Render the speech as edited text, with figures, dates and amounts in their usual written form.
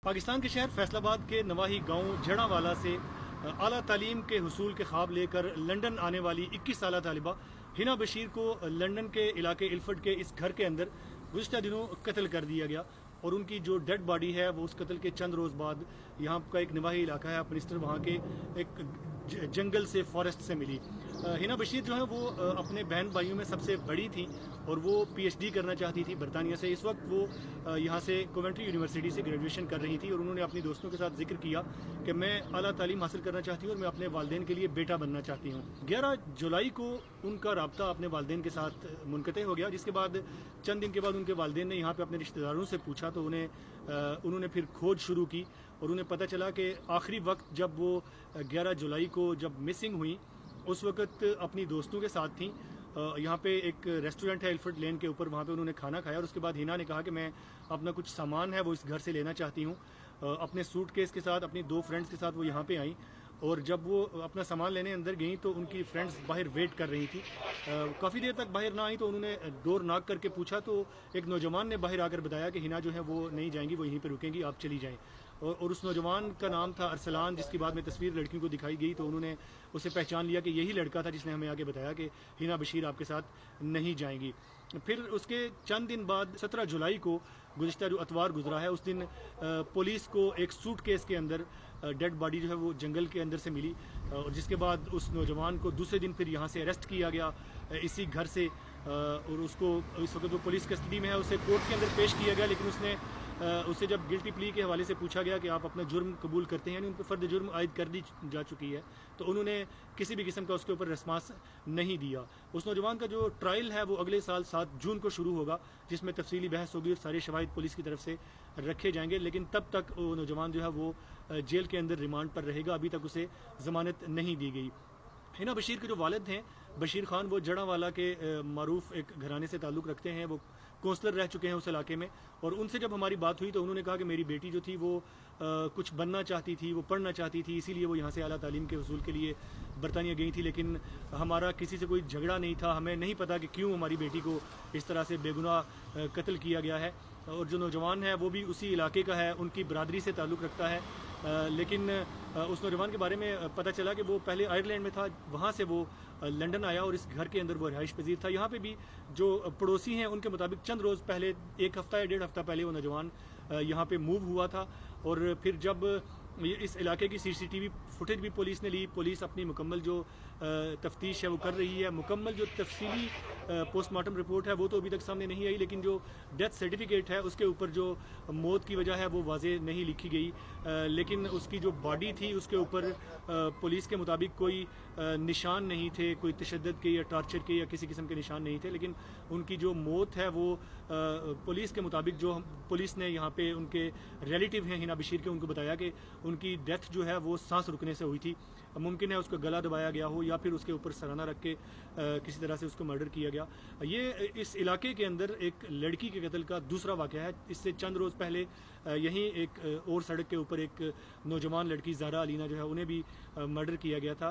पाकिस्तान के शहर फैसलाबाद के नवाही गांव जड़ावाला से आला तालीम के हुसूल के ख्वाब लेकर लंदन आने वाली 21 साला तालिबा हिना बशीर को लंदन के इलाके इल्फर्ड के इस घर के अंदर गुज़िश्ता दिनों कत्ल कर दिया गया और उनकी जो डेड बॉडी है वो उस कत्ल के चंद रोज़ बाद यहाँ का एक नवाही इलाका है अपनिस्टर, वहाँ के एक जंगल से, फॉरेस्ट से मिली। हिना बशीर जो है वो अपने बहन भाइयों में सबसे बड़ी थी और वो पीएचडी करना चाहती थी बरतानिया से। इस वक्त वो यहाँ से कोवेंट्री यूनिवर्सिटी से ग्रेजुएशन कर रही थी और उन्होंने अपनी दोस्तों के साथ जिक्र किया कि मैं आला तालीम हासिल करना चाहती हूँ और मैं अपने वालिदैन के लिए बेटा बनना चाहती हूँ। 11 जुलाई को उनका रब्ता अपने वालिदैन के साथ मुनक़ते हो गया, जिसके बाद चंद दिन के बाद उनके वालिदैन ने यहाँ पर अपने रिश्तेदारों से पूछा तो उन्होंने फिर खोज शुरू की और उन्हें पता चला कि आखिरी वक्त जब वो 11 जुलाई को जब मिसिंग हुई उस वक्त अपनी दोस्तों के साथ थी। यहाँ पे एक रेस्टोरेंट है इल्फर्ड लेन के ऊपर, वहाँ पे उन्होंने खाना खाया और उसके बाद हिना ने कहा कि मैं अपना कुछ सामान है वो इस घर से लेना चाहती हूँ। अपने सूटकेस के साथ अपनी 2 फ्रेंड्स के साथ वो यहाँ पे आई और जब वो अपना सामान लेने अंदर गई तो उनकी फ्रेंड्स बाहर वेट कर रही थी। काफ़ी देर तक बाहर ना आई तो उन्होंने डोर नॉक करके पूछा तो एक नौजवान ने बाहर आकर बताया कि हिना जो है वो नहीं जाएंगी, वो यहीं पर रुकेंगी, आप चली जाएं। और उस नौजवान का नाम था अरसलान, जिसकी बाद में तस्वीर लड़कियों को दिखाई गई तो उन्होंने उसे पहचान लिया कि यही लड़का था जिसने हमें आगे बताया कि हिना बशीर आपके साथ नहीं जाएंगी। फिर उसके चंद दिन बाद 17 जुलाई को गुज़िश्ता जो अतवार गुजरा है उस दिन पुलिस को एक सूटकेस के अंदर डेड बॉडी जो है वो जंगल के अंदर से मिली और जिसके बाद उस नौजवान को दूसरे दिन फिर यहाँ से अरेस्ट किया गया इसी घर से और उसको इस वक्त वो पुलिस कस्टडी में है। उसे कोर्ट के अंदर पेश किया गया लेकिन उससे जब गिल्टी प्ली के हवाले से पूछा गया कि आप अपना जुर्म कबूल करते हैं, यानी उन पर फ़र्द जुर्म आयद कर दी जा चुकी है, तो उन्होंने किसी भी किस्म का उसके ऊपर रिस्पांस नहीं दिया। उस नौजवान का जो ट्रायल है वो अगले साल 7 जून को शुरू होगा, जिसमें तफसीली बहस होगी और सारे शवाहिद पुलिस की तरफ से रखे जाएंगे। लेकिन तब तक वो नौजवान जो है वो जेल के अंदर रिमांड पर रहेगा, अभी तक उसे ज़मानत नहीं दी गई। हिना बशीर के जो वालिद हैं बशीर खान, वो जड़ावाला के मारूफ एक घराने से ताल्लुक़ रखते हैं, वो कौंसलर रह चुके हैं उस इलाके में। और उनसे जब हमारी बात हुई तो उन्होंने कहा कि मेरी बेटी जो थी वो कुछ बनना चाहती थी, वो पढ़ना चाहती थी, इसीलिए वो यहाँ से आला तालीम के हुसूल के लिए बरतानिया गई थी। लेकिन हमारा किसी से कोई झगड़ा नहीं था, हमें नहीं पता कि क्यों हमारी बेटी को इस तरह से बेगुनाह कत्ल किया गया है। और जो नौजवान है वो भी उसी इलाके का है, उनकी बरादरी से ताल्लुक़ रखता है। लेकिन उस नौजवान के बारे में पता चला कि वो पहले आयरलैंड में था, वहाँ से वो लंदन आया और इस घर के अंदर वो रिहाइश पजीर था। यहाँ पे भी जो पड़ोसी हैं उनके मुताबिक चंद रोज़ पहले, 1 हफ़्ता या 1.5 हफ़्ता पहले वो नौजवान यहाँ पे मूव हुआ था और फिर जब इस इलाके की सीसीटीवी फुटेज भी पुलिस ने ली, पुलिस अपनी मुकम्मल जो तफ्तीश है वो कर रही है। मुकम्मल जो तफसीली पोस्टमार्टम रिपोर्ट है वो तो अभी तक सामने नहीं आई, लेकिन जो डेथ सर्टिफिकेट है उसके ऊपर जो मौत की वजह है वो वाज़ेह नहीं लिखी गई। लेकिन उसकी जो बॉडी थी उसके ऊपर पुलिस के मुताबिक कोई निशान नहीं थे, कोई तशद्दुद के या टॉर्चर के या किसी किस्म के निशान नहीं थे। लेकिन उनकी जो मौत है वो पुलिस के मुताबिक, जो पुलिस ने यहाँ पे उनके रिलेटिव हैं हिना बशीर के, उनको बताया कि उनकी डेथ जो है वो सांस रुकने से हुई थी। मुमकिन है उसको गला दबाया गया हो या फिर उसके ऊपर सराना रख के किसी तरह से उसको मर्डर किया गया। ये इस इलाके के अंदर एक लड़की के कत्ल का दूसरा वाक़या है। इससे चंद रोज़ पहले यहीं एक और सड़क के ऊपर एक नौजवान लड़की ज़ारा अलीना जो है उन्हें भी मर्डर किया गया था।